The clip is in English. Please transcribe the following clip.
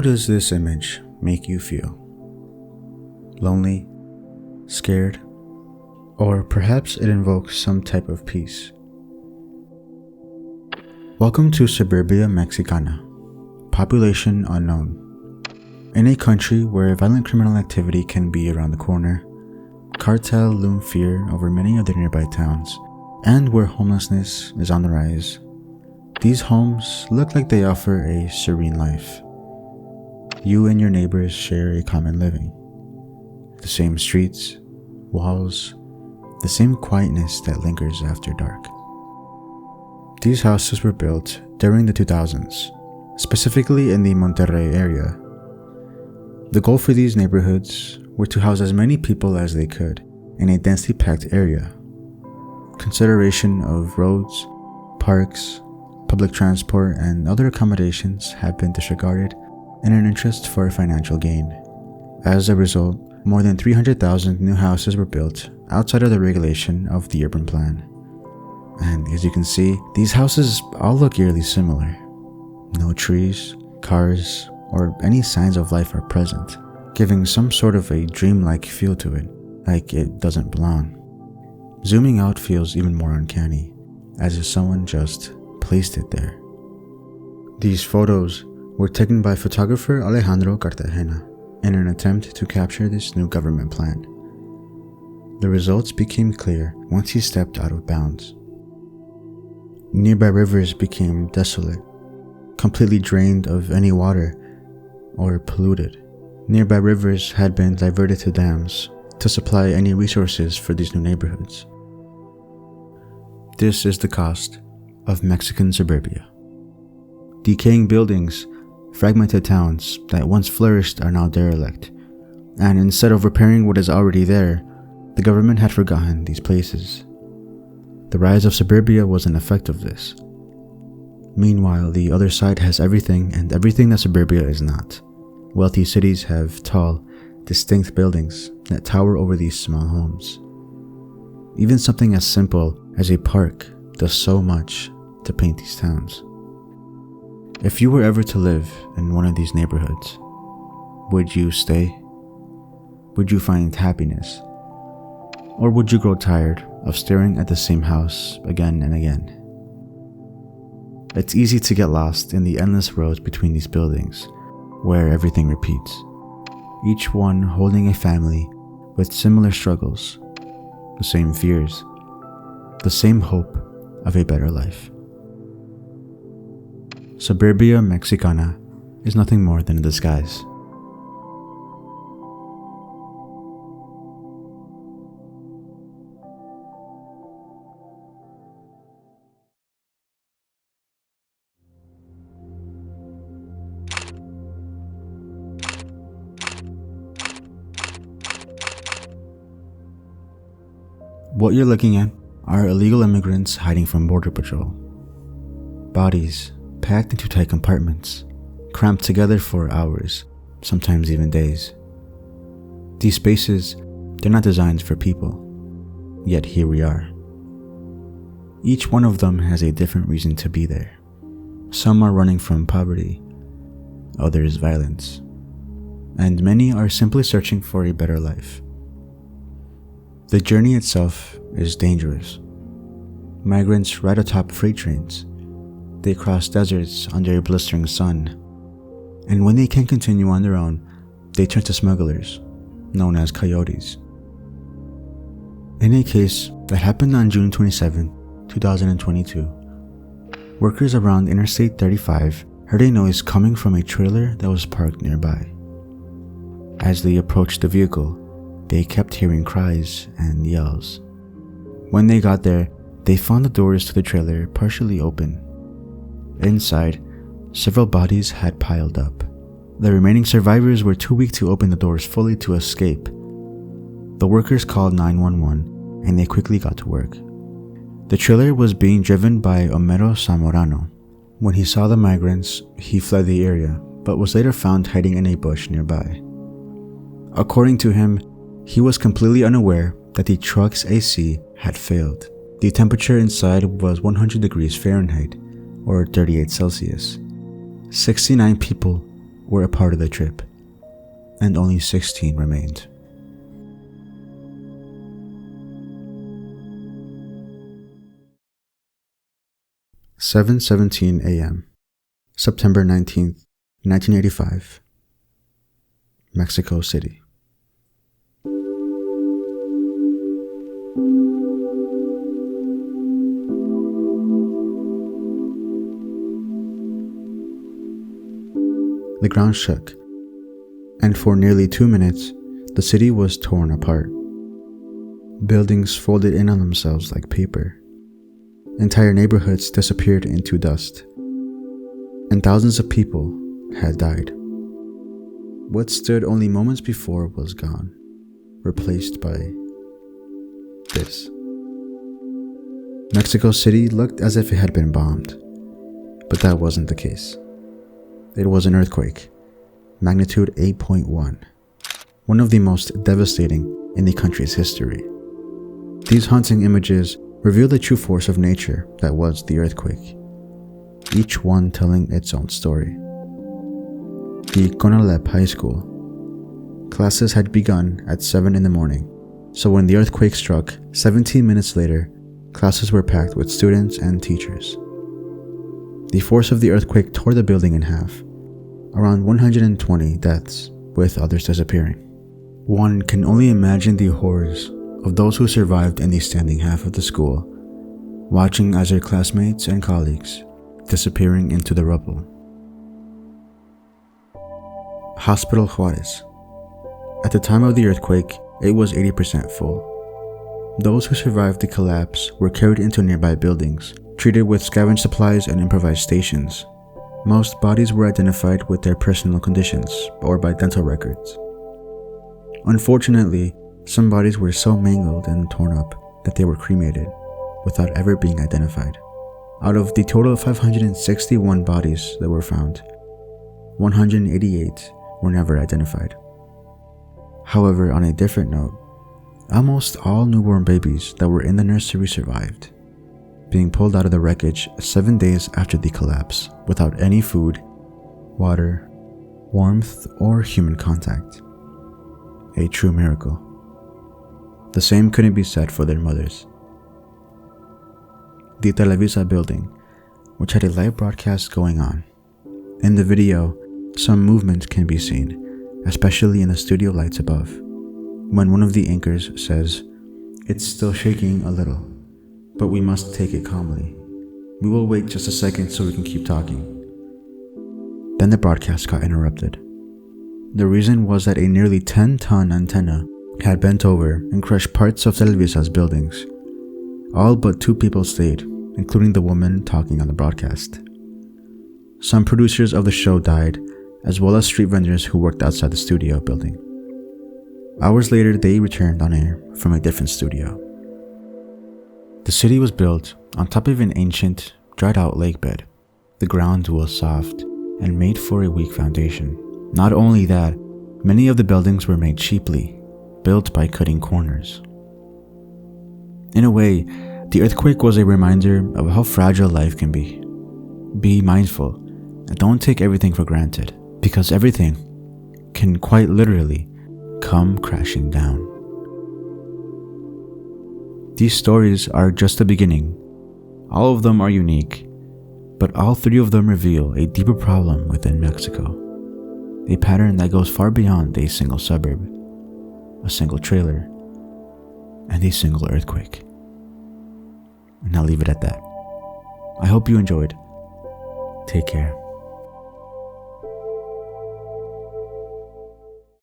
does this image make you feel? Lonely? Scared? Or perhaps it invokes some type of peace? Welcome to Suburbia Mexicana, population unknown. In a country where violent criminal activity can be around the corner, cartel loom fear over many of the nearby towns, and where homelessness is on the rise, these homes look like they offer a serene life. You and your neighbors share a common living. The same streets, walls, the same quietness that lingers after dark. These houses were built during the 2000s, specifically in the Monterrey area. The goal for these neighborhoods were to house as many people as they could in a densely packed area. Consideration of roads, parks, public transport, and other accommodations have been disregarded in an interest for financial gain. As a result, more than 300,000 new houses were built outside of the regulation of the urban plan. And as you can see, these houses all look eerily similar. No trees, cars, or any signs of life are present, giving some sort of a dreamlike feel to it, like it doesn't belong. Zooming out feels even more uncanny, as if someone just placed it there. These photos were taken by photographer Alejandro Cartagena in an attempt to capture this new government plan. The results became clear once he stepped out of bounds. Nearby rivers became desolate, completely drained of any water or polluted. Nearby rivers had been diverted to dams to supply any resources for these new neighborhoods. This is the cost of Mexican suburbia. Decaying buildings, fragmented towns that once flourished are now derelict, and instead of repairing what is already there, the government had forgotten these places. The rise of suburbia was an effect of this. Meanwhile, the other side has everything and everything that suburbia is not. Wealthy cities have tall, distinct buildings that tower over these small homes. Even something as simple as a park does so much to paint these towns. If you were ever to live in one of these neighborhoods, would you stay? Would you find happiness? Or would you grow tired of staring at the same house again and again? It's easy to get lost in the endless roads between these buildings, where everything repeats, each one holding a family with similar struggles, the same fears, the same hope of a better life. Suburbia Mexicana is nothing more than a disguise. What you're looking at are illegal immigrants hiding from Border Patrol. Bodies packed into tight compartments, cramped together for hours, sometimes even days. These spaces, they're not designed for people, yet here we are. Each one of them has a different reason to be there. Some are running from poverty, others violence, and many are simply searching for a better life. The journey itself is dangerous. Migrants ride atop freight trains. They cross deserts under a blistering sun. And when they can't continue on their own, they turn to smugglers, known as coyotes. In a case that happened on June 27, 2022, workers around Interstate 35 heard a noise coming from a trailer that was parked nearby. As they approached the vehicle, they kept hearing cries and yells. When they got there, they found the doors to the trailer partially open. Inside, several bodies had piled up. The remaining survivors were too weak to open the doors fully to escape. The workers called 911 and they quickly got to work. The trailer was being driven by Homero Zamorano. When he saw the migrants, he fled the area, but was later found hiding in a bush nearby. According to him, he was completely unaware that the truck's AC had failed. The temperature inside was 100 degrees Fahrenheit, or 38 Celsius. 69 people were a part of the trip, and only 16 remained. "7:17 a.m., September 19th, 1985, Mexico City. The ground shook, and for nearly 2 minutes, the city was torn apart. Buildings folded in on themselves like paper. Entire neighborhoods disappeared into dust, and thousands of people had died. What stood only moments before was gone, replaced by this. Mexico City looked as if it had been bombed, but that wasn't the case. It was an earthquake, magnitude 8.1, one of the most devastating in the country's history. These haunting images reveal the true force of nature that was the earthquake, each one telling its own story. The Conalep High School. Classes had begun at 7 in the morning, so when the earthquake struck 17 minutes later, classes were packed with students and teachers. The force of the earthquake tore the building in half, around 120 deaths, with others disappearing. One can only imagine the horrors of those who survived in the standing half of the school, watching as their classmates and colleagues disappearing into the rubble. Hospital Juarez. At the time of the earthquake, it was 80% full. Those who survived the collapse were carried into nearby buildings, treated with scavenged supplies and improvised stations. Most bodies were identified with their personal conditions or by dental records. Unfortunately, some bodies were so mangled and torn up that they were cremated without ever being identified. Out of the total of 561 bodies that were found, 188 were never identified. However, on a different note, almost all newborn babies that were in the nursery survived, being pulled out of the wreckage 7 days after the collapse without any food, water, warmth, or human contact. A true miracle. The same couldn't be said for their mothers. The Televisa building, which had a live broadcast going on. In the video, some movement can be seen, especially in the studio lights above, when one of the anchors says, "It's still shaking a little, but we must take it calmly. We will wait just a second so we can keep talking." Then the broadcast got interrupted. The reason was that a nearly 10-ton antenna had bent over and crushed parts of Televisa's buildings. All but 2 people stayed, including the woman talking on the broadcast. Some producers of the show died, as well as street vendors who worked outside the studio building. Hours later, they returned on air from a different studio. The city was built on top of an ancient, dried-out lake bed. The ground was soft and made for a weak foundation. Not only that, many of the buildings were made cheaply, built by cutting corners. In a way, the earthquake was a reminder of how fragile life can be. Be mindful and don't take everything for granted, because everything can quite literally come crashing down. These stories are just the beginning. All of them are unique, but all 3 of them reveal a deeper problem within Mexico. A pattern that goes far beyond a single suburb, a single trailer, and a single earthquake. And I'll leave it at that. I hope you enjoyed. Take care.